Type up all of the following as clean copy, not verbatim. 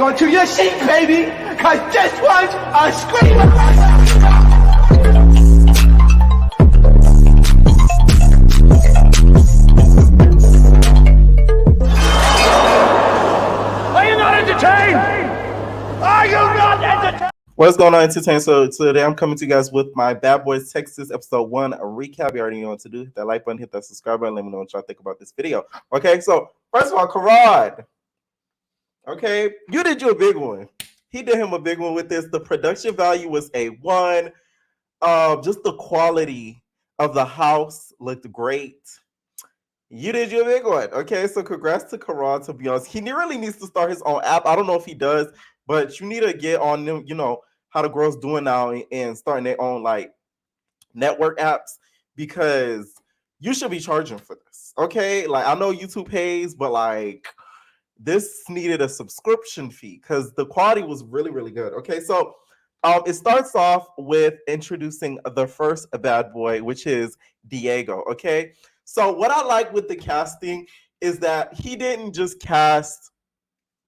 onto your seat, baby, cause this one's a screamer. Are you not entertained? Are you not entertained? What's going on, entertainment? So today I'm coming to you guys with my Bad Boys Texas episode 1 recap. You already know what to do. Hit that like button, hit that subscribe button. Let me know what y'all think about this video. Okay, so first of all, Karad. Okay, you did you a big one. He did him a big one with this. The production value was A1. Just the quality of the house looked great. You did you a big one. Okay, so congrats to Karad, to be honest. He really needs to start his own app. I don't know if he does, but you need to get on them, how the girls doing now and starting their own like network apps, because you should be charging for this. Okay, like I know YouTube pays, but like this needed a subscription fee because the quality was really, really good. Okay, so it starts off with introducing the first bad boy, which is Diego. Okay, so what I like with the casting is that he didn't just cast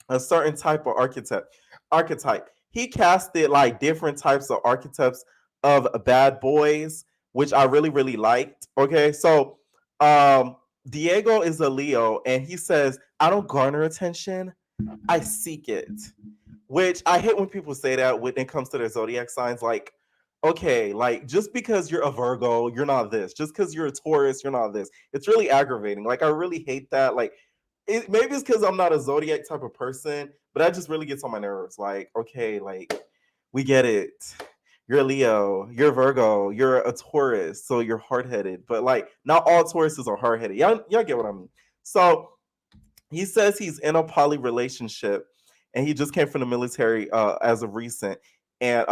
a certain type of archetype. He casted like different types of archetypes of bad boys, which I really, really liked. Okay, so Diego is a Leo, and he says, I don't garner attention, I seek it. Which I hate when people say that when it comes to their zodiac signs. Like, okay, like just because you're a Virgo, you're not this. Just because you're a Taurus, you're not this. It's really aggravating. Like, I really hate that. Like, maybe it's because I'm not a zodiac type of person, but that just really gets on my nerves. Like, okay, like we get it. You're a Leo, you're a Virgo, you're a Taurus, so you're hard-headed. But like, not all Tauruses are hard-headed. Y'all get what I mean. So he says he's in a poly relationship, and he just came from the military as of recent. And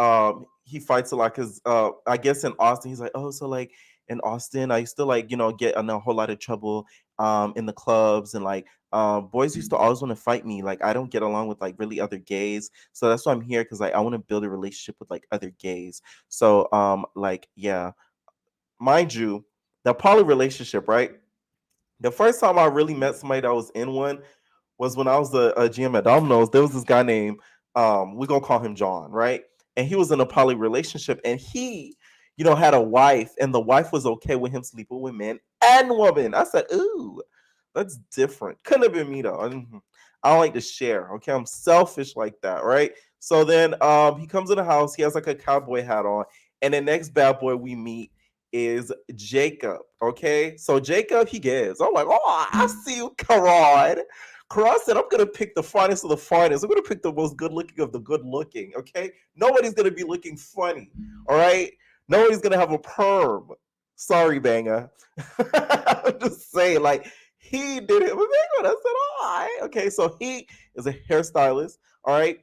he fights a lot because I guess in Austin, he's like, oh, so like in Austin, I used to like, get in a whole lot of trouble in the clubs, and like boys used to always want to fight me. Like, I don't get along with like really other gays. So that's why I'm here, because like I want to build a relationship with like other gays. So like, yeah, mind you, the poly relationship, right? The first time I really met somebody that was in one was when I was a GM at Domino's. There was this guy named, we're going to call him John, right? And he was in a poly relationship, and he, had a wife, and the wife was okay with him sleeping with men and women. I said, ooh, that's different. Couldn't have been me, though. I don't like to share, okay? I'm selfish like that, right? So then he comes in the house. He has like a cowboy hat on. And the next bad boy we meet is Jacob. Okay, so Jacob, he gives. I'm like, oh, I see you, Karad. Karad said, I'm gonna pick the finest of the finest. I'm gonna pick the most good looking of the good looking. Okay, nobody's gonna be looking funny. All right, nobody's gonna have a perm. Sorry, banger. I'm just saying, like, he did it with me. I said, all right, okay. So he is a hairstylist. All right,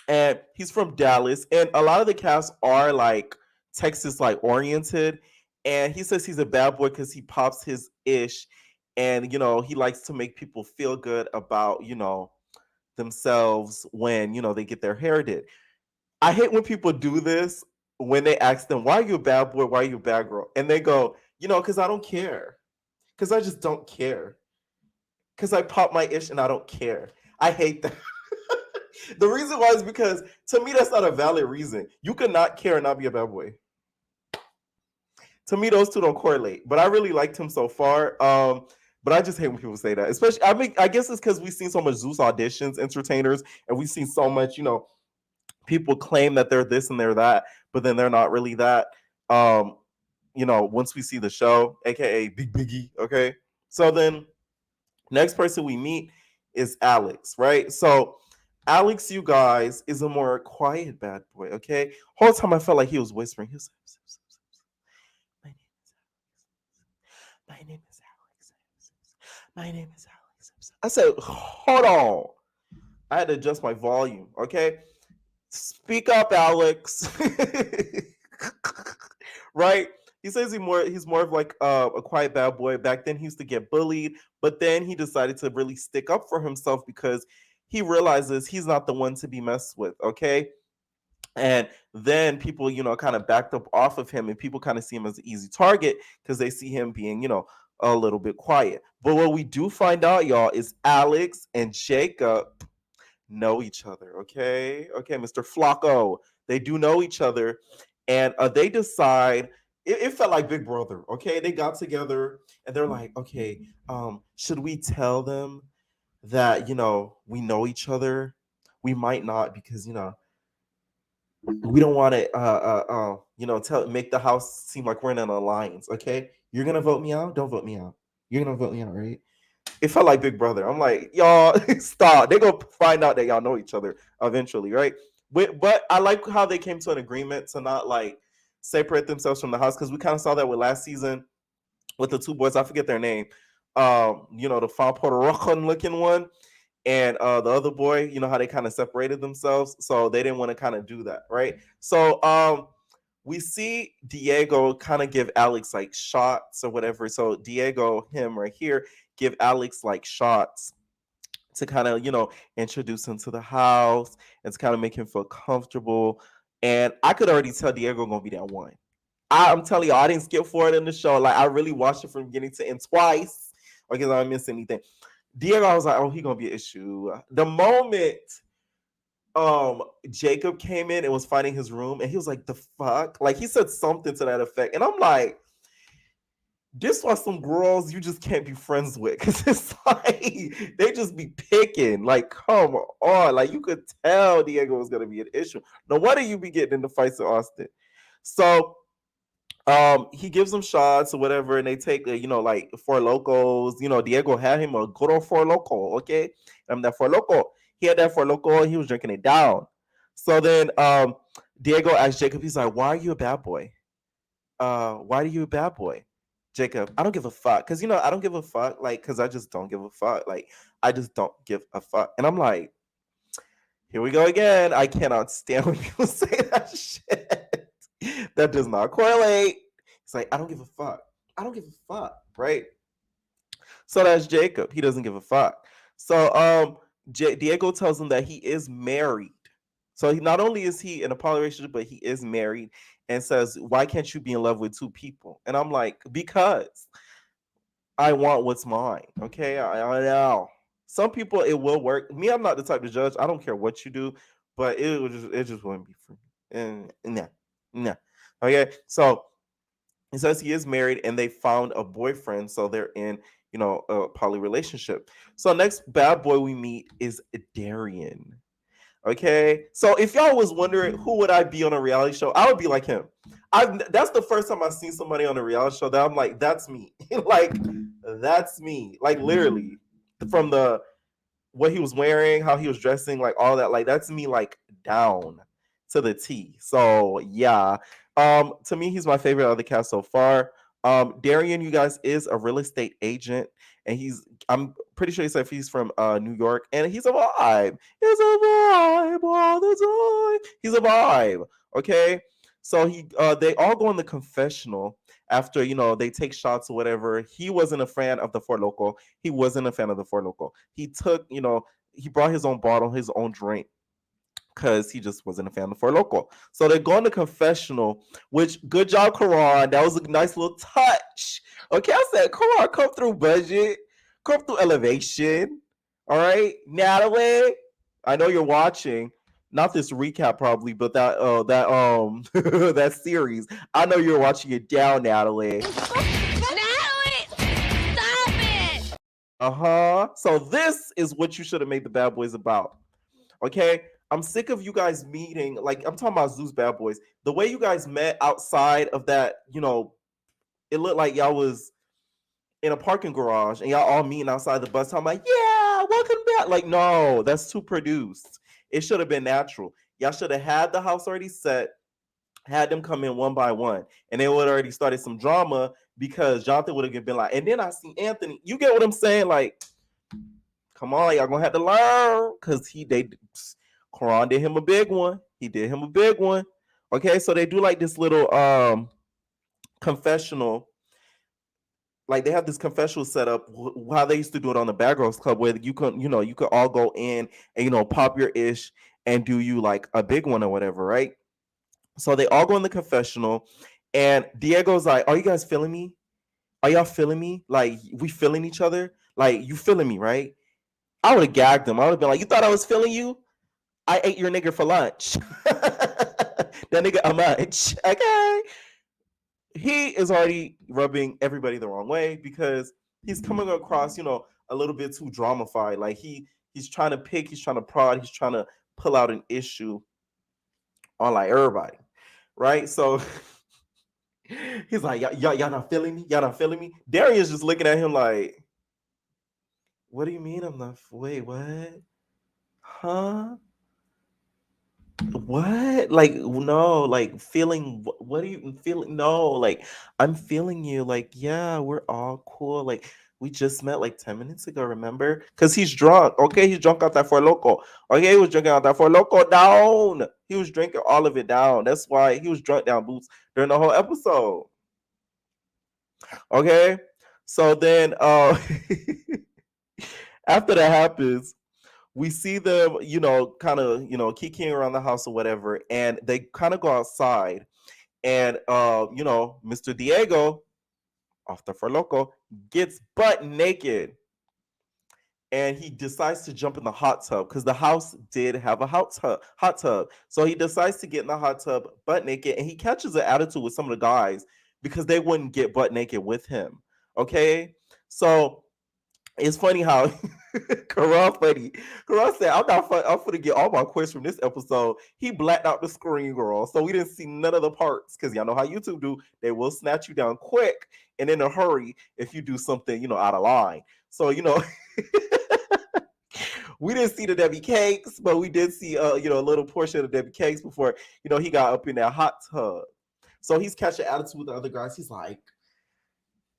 and he's from Dallas, and a lot of the cast are like Texas like oriented. And he says he's a bad boy because he pops his ish, and he likes to make people feel good about themselves when they get their hair did. I hate when people do this, when they ask them, why are you a bad boy, why are you a bad girl, and they go, because I don't care, because I just don't care, because I pop my ish and I don't care. I hate that. The reason why is because, to me, that's not a valid reason. You could not care and not be a bad boy. To me, those two don't correlate. But I really liked him so far. But I just hate when people say that. Especially, I guess it's because we've seen so much Zeus auditions, entertainers, and we've seen so much, people claim that they're this and they're that, but then they're not really that. Once we see the show, aka Big Biggie, okay? So then, next person we meet is Alex, right? So Alex, you guys, is a more quiet bad boy, okay? Whole time I felt like he was whispering. He was like, my name is Alex. My name is Alex. I said, hold on. I had to adjust my volume, okay? Speak up, Alex. Right? He says he's more of like a quiet bad boy. Back then he used to get bullied, but then he decided to really stick up for himself because he realizes he's not the one to be messed with, okay? And then people, kind of backed up off of him, and people kind of see him as an easy target because they see him being, a little bit quiet. But what we do find out, y'all, is Alex and Jacob know each other. Okay, Mr. Flacco, they do know each other, and they decide. It felt like Big Brother. Okay, they got together and they're like, okay, should we tell them that we know each other? We might not, because we don't want to tell make the house seem like we're in an alliance. Okay, you're gonna vote me out, don't vote me out. You're gonna vote me out, right? It felt like Big Brother. I'm like, y'all, stop. They gonna find out that y'all know each other eventually, right? But I like how they came to an agreement to not like separate themselves from the house, because we kind of saw that with last season with the two boys. I forget their name. The fine Puerto Rican looking one, and the other boy. You know how they kind of separated themselves, so they didn't want to kind of do that, right? So we see Diego kind of give Alex like shots or whatever. So Diego, him right here, give Alex like shots to kind of, introduce him to the house and to kind of make him feel comfortable. And I could already tell Diego gonna be that one. I'm telling you, I didn't skip for it in the show. Like, I really watched it from beginning to end twice because I didn't miss anything. Diego, I was like, oh, he gonna be an issue. The moment Jacob came in and was finding his room, and he was like, the fuck? Like, he said something to that effect. And I'm like, this was some girls you just can't be friends with, because it's like they just be picking. Like, come on. Like, you could tell Diego was gonna be an issue. No wonder you be getting into fights in Austin. So he gives them shots or whatever, and they take like Four Locos. Diego had him a good old Four Loco. Okay, that Four Loco. He had that Four Loco, and he was drinking it down. So then Diego asked Jacob, he's like, why are you a bad boy? Why are you a bad boy? Jacob, I don't give a fuck. Because I don't give a fuck. Like, because I just don't give a fuck. Like, I just don't give a fuck. And I'm like, here we go again. I cannot stand when people say that shit. That does not correlate. It's like, I don't give a fuck. I don't give a fuck, right? So that's Jacob. He doesn't give a fuck. So Diego tells him that he is married. So not only is he in a poly relationship, but he is married, and says, why can't you be in love with two people? And I'm like, because I want what's mine. Okay, I know. Some people it will work. Me, I'm not the type to judge. I don't care what you do, but it just wouldn't be for me. And nah. Okay, so he says he is married and they found a boyfriend, so they're in a poly relationship. So next bad boy we meet is Darien. Okay, so if y'all was wondering who would I be on a reality show, I would be like him. That's the first time I've seen somebody on a reality show that I'm like, that's me. Like, that's me. Like, literally, from the what he was wearing, how he was dressing, like all that, like that's me, like down to the T. So yeah, to me, he's my favorite of the cast so far. Darien, you guys, is a real estate agent, and I'm pretty sure he said he's from New York, and he's a vibe. He's a vibe all the time. He's a vibe. Okay. So they all go in the confessional after they take shots or whatever. He wasn't a fan of the Four Loco. He wasn't a fan of the Four Loco. He took he brought his own bottle, his own drink, because he just wasn't a fan of the Four Loco. So they're going to confessional, which good job, Karan. That was a nice little touch. Okay, I said, Karan, come through budget, come through elevation. All right, Natalie, I know you're watching. Not this recap probably, but that that series. I know you're watching it down, Natalie. Natalie, stop it! So this is what you should have made the Bad Boys about. Okay, I'm sick of you guys meeting. Like, I'm talking about Zeus Bad Boys. The way you guys met outside of that, it looked like y'all was in a parking garage and y'all all meeting outside the bus. I'm like, yeah, welcome back. Like, no, that's too produced. It should have been natural. Y'all should have had the house already set, had them come in one by one, and they would have already started some drama, because Jonathan would have been like, and then I see Anthony. You get what I'm saying? Like, come on, y'all gonna have to learn, because Karan did him a big one. He did him a big one. Okay, so they do like this little confessional. Like, they have this confessional set up how they used to do it on the Bad Girls Club, where you could all go in and pop your ish and do you like a big one or whatever, right? So they all go in the confessional, and Diego's like, are you guys feeling me? Are y'all feeling me? Like, we feeling each other? Like, you feeling me, right? I would have gagged him. I would have been like, you thought I was feeling you? I ate your nigga for lunch. That nigga a munch. Okay. He is already rubbing everybody the wrong way because he's coming across, a little bit too dramified. Like he's trying to pick, he's trying to prod, he's trying to pull out an issue on like everybody. Right? So he's like, y'all not feeling me? Y'all not feeling me? Darian's just looking at him like, what do you mean I'm not? Wait, what? Huh? What? Like, no, like feeling, what are you feeling? No, like, I'm feeling you. Like, yeah, we're all cool. Like, we just met like 10 minutes ago, remember? Because he's drunk. Okay, he's drunk out that for loco. Okay, he was drinking out that for loco down. He was drinking all of it down. That's why he was drunk down boots during the whole episode. Okay, so then after that happens, we see them, kind of, kikiing around the house or whatever, and they kind of go outside, and Mr. Diego, off the for loco, gets butt naked, and he decides to jump in the hot tub because the house did have a hot tub. So he decides to get in the hot tub butt naked, and he catches an attitude with some of the guys because they wouldn't get butt naked with him. Okay, so it's funny how Karan funny. Karan said, I'm gonna get all my questions from this episode. He blacked out the screen, girl. So we didn't see none of the parts. Because y'all know how YouTube do. They will snatch you down quick and in a hurry if you do something, out of line. So, we didn't see the Debbie Cakes, but we did see a little portion of the Debbie Cakes before, he got up in that hot tub. So he's catching attitude with the other guys. He's like,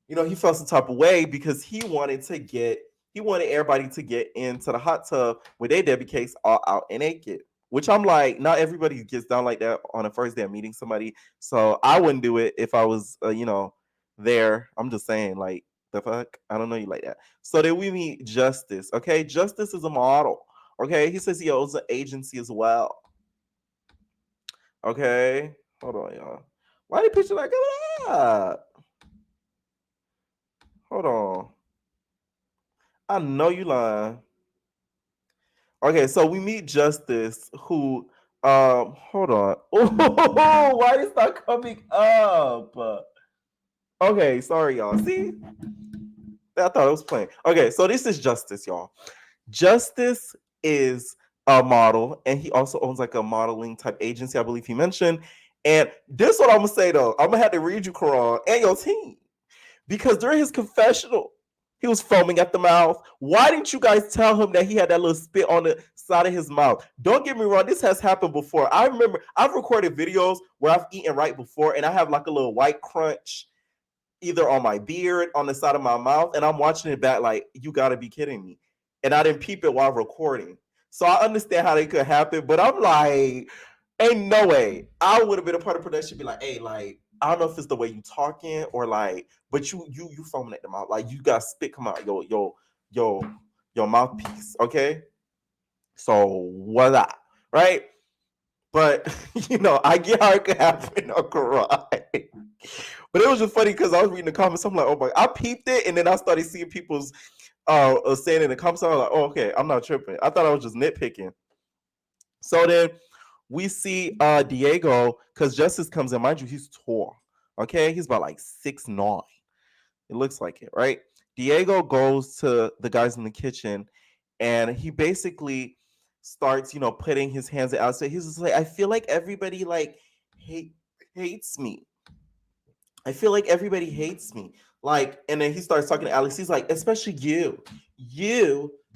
he felt some type of way because he wanted everybody to get into the hot tub with their Debbie Cakes all out and naked. Which I'm like, not everybody gets down like that on the first day of meeting somebody. So I wouldn't do it if I was, there. I'm just saying, like, the fuck? I don't know you like that. So then we meet Justice. Okay, Justice is a model. Okay, he says he owns an agency as well. Okay, hold on, y'all. Why did picture like that? Hold on. I know you lying. Okay, so we meet Justice, who hold on. Oh, why is that coming up? Okay, sorry, y'all. See? I thought it was playing. Okay, so this is Justice, y'all. Justice is a model, and he also owns like a modeling type agency, I believe he mentioned. And this is what I'm gonna say though. I'm gonna have to read you, Karan, and your team. Because during his confessional, he was foaming at the mouth. Why didn't you guys tell him that he had that little spit on the side of his mouth? Don't get me wrong, this has happened before. I remember I've recorded videos where I've eaten right before, and I have like a little white crunch either on my beard, on the side of my mouth, and I'm watching it back like, you gotta be kidding me. And I didn't peep it while recording. So I understand how they could happen, but I'm like, ain't no way. I would have been a part of production, be like, hey, like, I don't know if it's the way you talking or like, but you foaming at the mouth. Like you got spit come out your mouthpiece. Okay. So voila. Right? But I get how it could happen on karate. But it was just funny because I was reading the comments. I'm like, oh my, I peeped it, and then I started seeing people's saying in the comments. I was like, oh, okay, I'm not tripping. I thought I was just nitpicking. So then we see Diego, because Justice comes in. Mind you, he's tall. Okay, he's about like 6'9". It looks like it, right? Diego goes to the guys in the kitchen, and he basically starts, putting his hands out. So he's just like, I feel like everybody like hates me. I feel like everybody hates me. Like, and then he starts talking to Alex. He's like, especially you.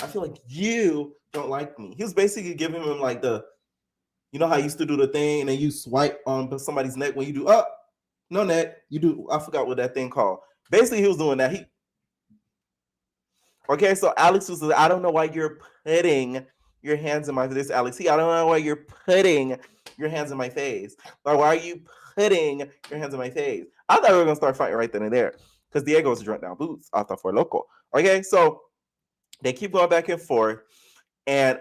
I feel like you don't like me. He was basically giving him like you know how I used to do the thing and then you swipe on somebody's neck when you do no neck. You do, I forgot what that thing called. Basically, he was doing that. Okay, so Alex was like, I don't know why you're putting your hands in my face, Alex. I don't know why you're putting your hands in my face. Like, why are you putting your hands in my face? I thought we were gonna start fighting right then and there because Diego was drunk down boots. I thought for local. Okay, so they keep going back and forth, and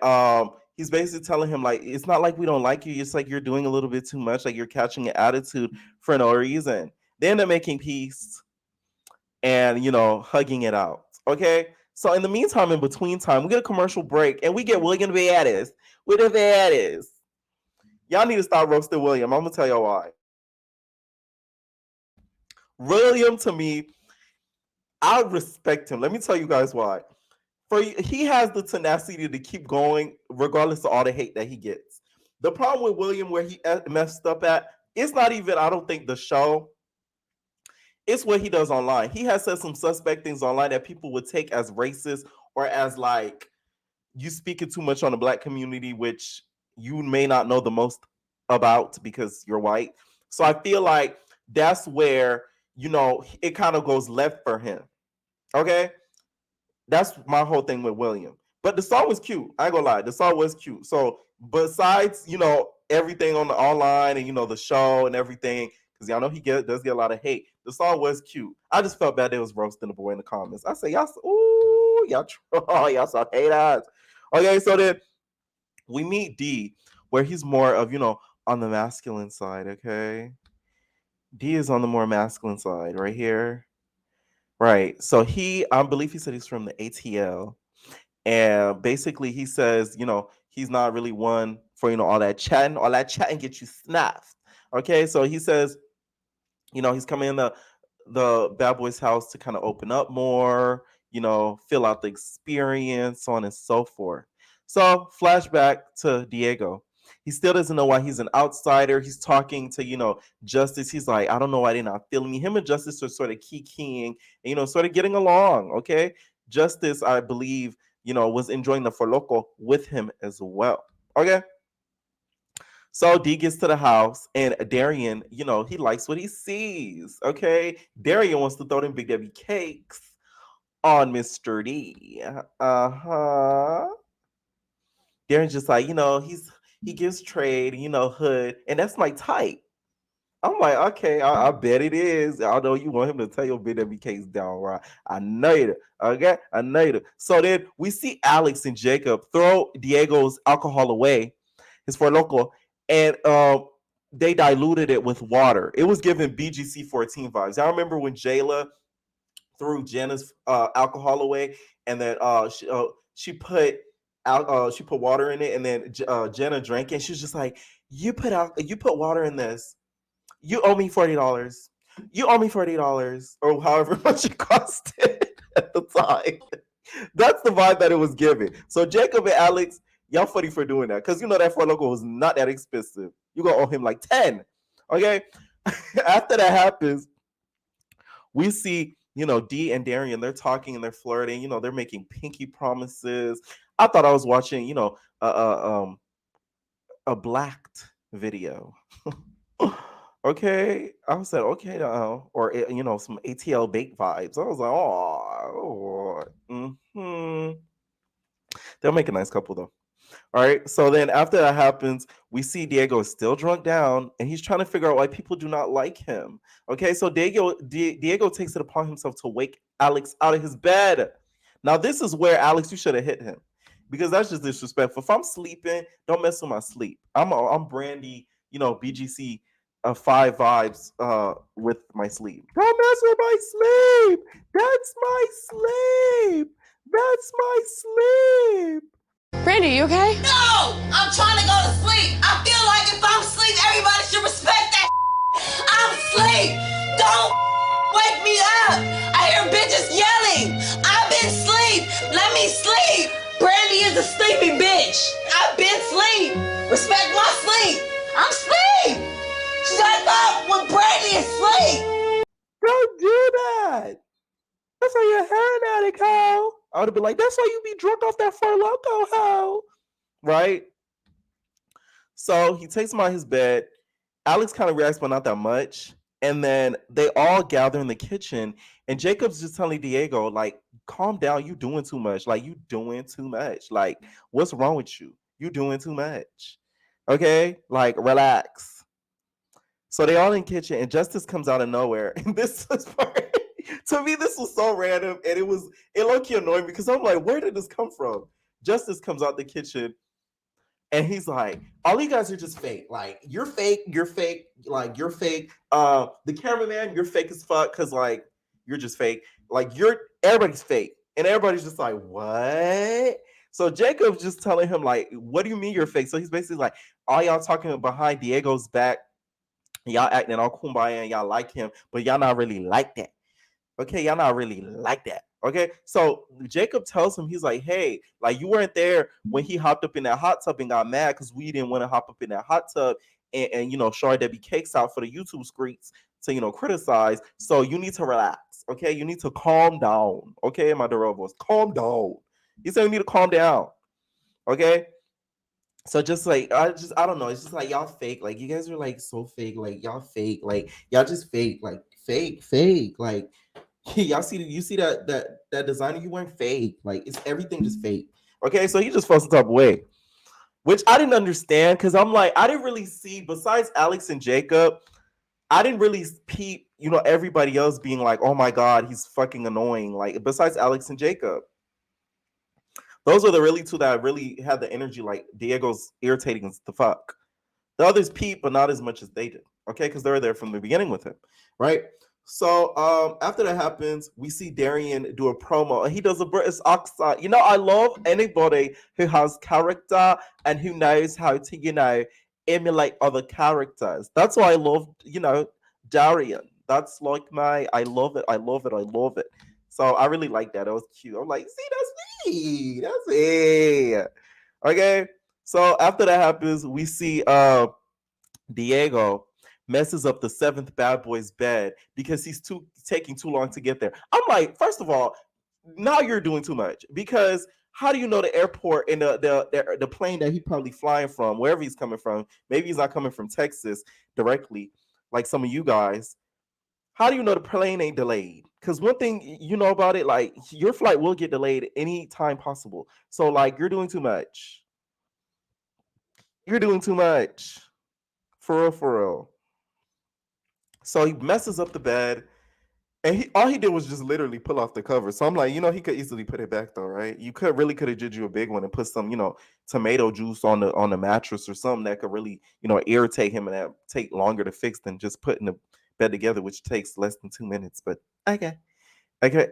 he's basically telling him like, it's not like we don't like you. It's like you're doing a little bit too much. Like you're catching an attitude for no reason. They end up making peace and hugging it out. Okay, So in the meantime, in between time, we get a commercial break and we get William Viatis. With the Viatis. Y'all need to stop roasting William. I'm gonna tell y'all why. William, to me, I respect him. Let me tell you guys why. He has the tenacity to keep going regardless of all the hate that he gets. The problem with William, where he messed up at, it's not even, I don't think, the show. It's what he does online. He has said some suspect things online that people would take as racist or as like you speaking too much on the black community, which you may not know the most about because you're white. So I feel like that's where, it kind of goes left for him. Okay? That's my whole thing with William. But the song was cute. I ain't gonna lie. The song was cute. So besides, everything on the online and the show and everything, because y'all know he does get a lot of hate. The song was cute. I just felt bad they was roasting the boy in the comments. I say, y'all, ooh, y'all troll, y'all saw haters. Okay, so then we meet D, where he's more of, on the masculine side, okay? D is on the more masculine side right here. Right. So I believe he said he's from the ATL. And basically he says, he's not really one for, all that chatting. All that chatting gets you snapped. Okay. So he says, he's coming in the bad boy's house to kind of open up more, fill out the experience, so on and so forth. So flashback to Diego. He still doesn't know why he's an outsider. He's talking to, Justice. He's like, I don't know why they're not feeling me. Him and Justice are sort of kikiing, and, sort of getting along. Okay. Justice, I believe, was enjoying the For Loco with him as well. Okay. So D gets to the house and Darien, he likes what he sees. Okay. Darien wants to throw them Big Debbie cakes on Mr. D. Uh-huh. Darien's just like, he gives trade, hood, and that's my type. I'm like, okay, I bet it is. Although you want him to tell your Big Debbie cakes down, right? I know it. Okay, I know it. So then we see Alex and Jacob throw Diego's alcohol away, his For Loco, and they diluted it with water. It was giving BGC 14 vibes. I remember when Jayla threw Jenna's alcohol away, and then she put water in it, and then Jenna drank it. And she was just like, "You put water in this. You owe me $40. You owe me $40, or however much it cost at the time." That's the vibe that it was giving. So Jacob and Alex, y'all funny for doing that, because that For Loco was not that expensive. You gonna owe him like 10. Okay. After that happens, we see D and Darien. They're talking and they're flirting. They're making pinky promises. I thought I was watching a blacked video. Okay, I said okay, or some ATL bake vibes. I was like, they'll make a nice couple though. All right, so then after that happens, we see Diego is still drunk down, and he's trying to figure out why people do not like him. Okay, so Diego takes it upon himself to wake Alex out of his bed. Now this is where, Alex, you should have hit him, because that's just disrespectful. If I'm sleeping, don't mess with my sleep. I'm Brandy, BGC 5 vibes with my sleep. Don't mess with my sleep. That's my sleep. That's my sleep. Brandy, you okay? No! I'm trying to go to sleep. I feel like if I'm asleep, everybody should respect that. I'm asleep. Don't wake me up. I hear bitches yelling. I've been asleep. Let me sleep. Brandy is a sleepy bitch. I've been asleep. Respect my sleep. I'm asleep. Shut up when Brandy is asleep. Don't do that. That's how you're hearing at it, Kyle. I would have been like, that's why you be drunk off that For Loco, ho. Right? So he takes him out his bed. Alex kind of reacts, but not that much. And then they all gather in the kitchen. And Jacob's just telling Diego, like, calm down. You doing too much. Like, you doing too much. Like, what's wrong with you? You doing too much. Okay? Like, relax. So they all in the kitchen, and Justice comes out of nowhere. And this is part, to me, this was so random, and it low-key annoying, because I'm like, where did this come from? Justice comes out the kitchen, and he's like, all you guys are just fake. Like, you're fake, like, you're fake. The cameraman, you're fake as fuck, because, like, you're just fake. Like, everybody's fake. And everybody's just like, what? So Jacob's just telling him, like, what do you mean you're fake? So he's basically like, all y'all talking behind Diego's back, y'all acting all kumbaya and y'all like him, but y'all not really like that. Okay, y'all not really like that. Okay, so Jacob tells him, he's like, hey, like you weren't there when he hopped up in that hot tub and got mad because we didn't want to hop up in that hot tub and you know, Shar Debbie cakes out for the YouTube streets to, you know, criticize. So you need to relax. Okay, you need to calm down. Okay, my Darrell voice, calm down. He said you need to calm down. Okay. So just like I don't know. It's just like y'all fake. Like you guys are like so fake. Like y'all fake. Like y'all just fake. Like fake. Like y'all see you see that designer you wearing fake. Like it's everything just fake. Okay, so he just felt some type of way, which I didn't understand because I'm like I didn't really see besides Alex and Jacob. I didn't really peep, you know, everybody else being like, oh my god, he's fucking annoying. Like besides Alex and Jacob. Those are the really two that really had the energy. Like Diego's irritating as the fuck. The others peep, but not as much as they did. Okay, because they were there from the beginning with him, right? So after that happens, we see Darien do a promo, and he does a British accent. You know, I love anybody who has character and who knows how to, you know, emulate other characters. That's why I love, you know, Darien. That's like I love it. I love it. I love it. So I really like that. It was cute. I'm like, see, that's me. That's me. Okay. So after that happens, we see Diego messes up the seventh bad boy's bed because he's taking too long to get there. I'm like, first of all, now you're doing too much because how do you know the airport and the plane that he's probably flying from, wherever he's coming from? Maybe he's not coming from Texas directly, like some of you guys. How do you know the plane ain't delayed? Because one thing you know about it, like your flight will get delayed any time possible. So like you're doing too much. You're doing too much. For real, for real. So he messes up the bed, and all he did was just literally pull off the cover. So I'm like, you know, he could easily put it back though, right? You could have did you a big one and put some, you know, tomato juice on the mattress or something that could really, you know, irritate him and that take longer to fix than just putting the bed together, which takes less than 2 minutes. But okay. Okay.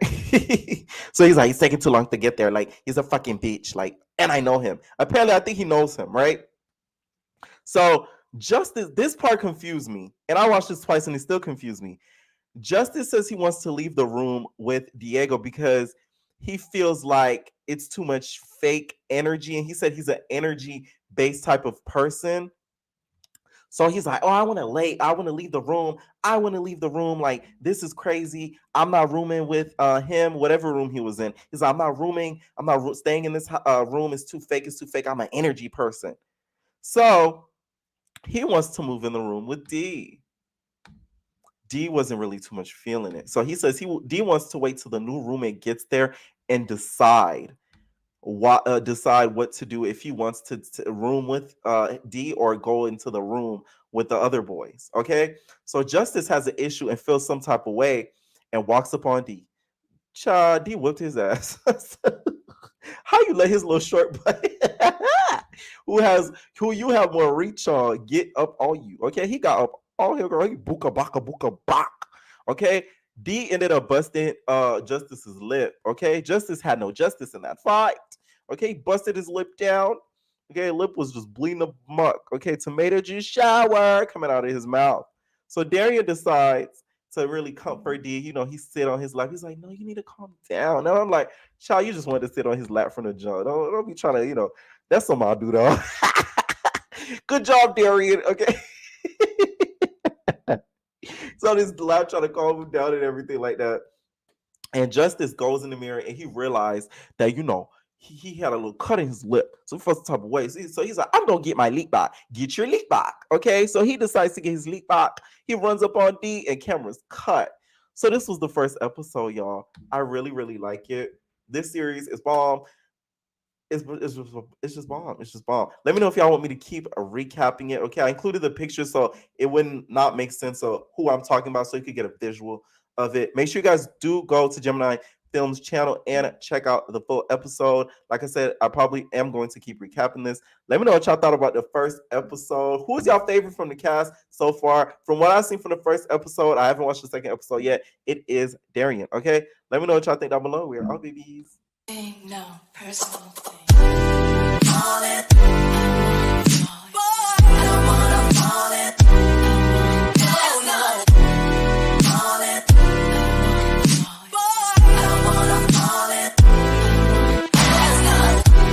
So he's like, he's taking too long to get there. Like, he's a fucking bitch. Like, and I know him. Apparently, I think he knows him, right? So Justice, this part confused me. And I watched this twice and it still confused me. Justice says he wants to leave the room with Diego because he feels like it's too much fake energy. And he said he's an energy based type of person. So he's like, oh, I want to leave the room. I want to leave the room. Like, this is crazy. I'm not rooming with him, whatever room he was in. He's like, I'm not rooming. I'm not staying in this room. It's too fake. It's too fake. I'm an energy person. So he wants to move in the room with D. D wasn't really too much feeling it. So he says D wants to wait till the new roommate gets there and decide what to do, if he wants to room with D or go into the room with the other boys. Okay, so Justice has an issue and feels some type of way and walks up on D. D whipped his ass. How you let his little short butt who you have more reach on get up on you? Okay, he got up on him, girl. He buka bak. Okay, D ended up busting Justice's lip. Okay, Justice had no justice in that fight. Okay, he busted his lip down. Okay, lip was just bleeding the muck. Okay, tomato juice shower coming out of his mouth. So Darien decides to really comfort D. You know, he sit on his lap. He's like, no, you need to calm down. Now I'm like, child, you just wanted to sit on his lap from the jump. Don't be trying to, you know, that's something I'll do though. Good job, Darien. Okay. So this lap trying to calm him down and everything like that. And Justice goes in the mirror and he realized that, you know, he had a little cut in his lip. So first type of way. So he's like, I'm gonna get my lip back. Get your lip back. Okay. So he decides to get his lip back. He runs up on D and camera's cut. So this was the first episode, y'all. I really, really like it. This series is bomb. It's just bomb. It's just bomb. Let me know if y'all want me to keep recapping it. Okay, I included the picture so it wouldn't not make sense of who I'm talking about, so you could get a visual of it. Make sure you guys do go to Gemini Filmz channel and check out the full episode. Like I said, I probably am going to keep recapping this. Let me know what y'all thought about the first episode. Who's y'all favorite from the cast so far? From what I've seen from the first episode, I haven't watched the second episode yet. It is Darien. Okay, let me know what y'all think down below. We're all babies. No personal thing.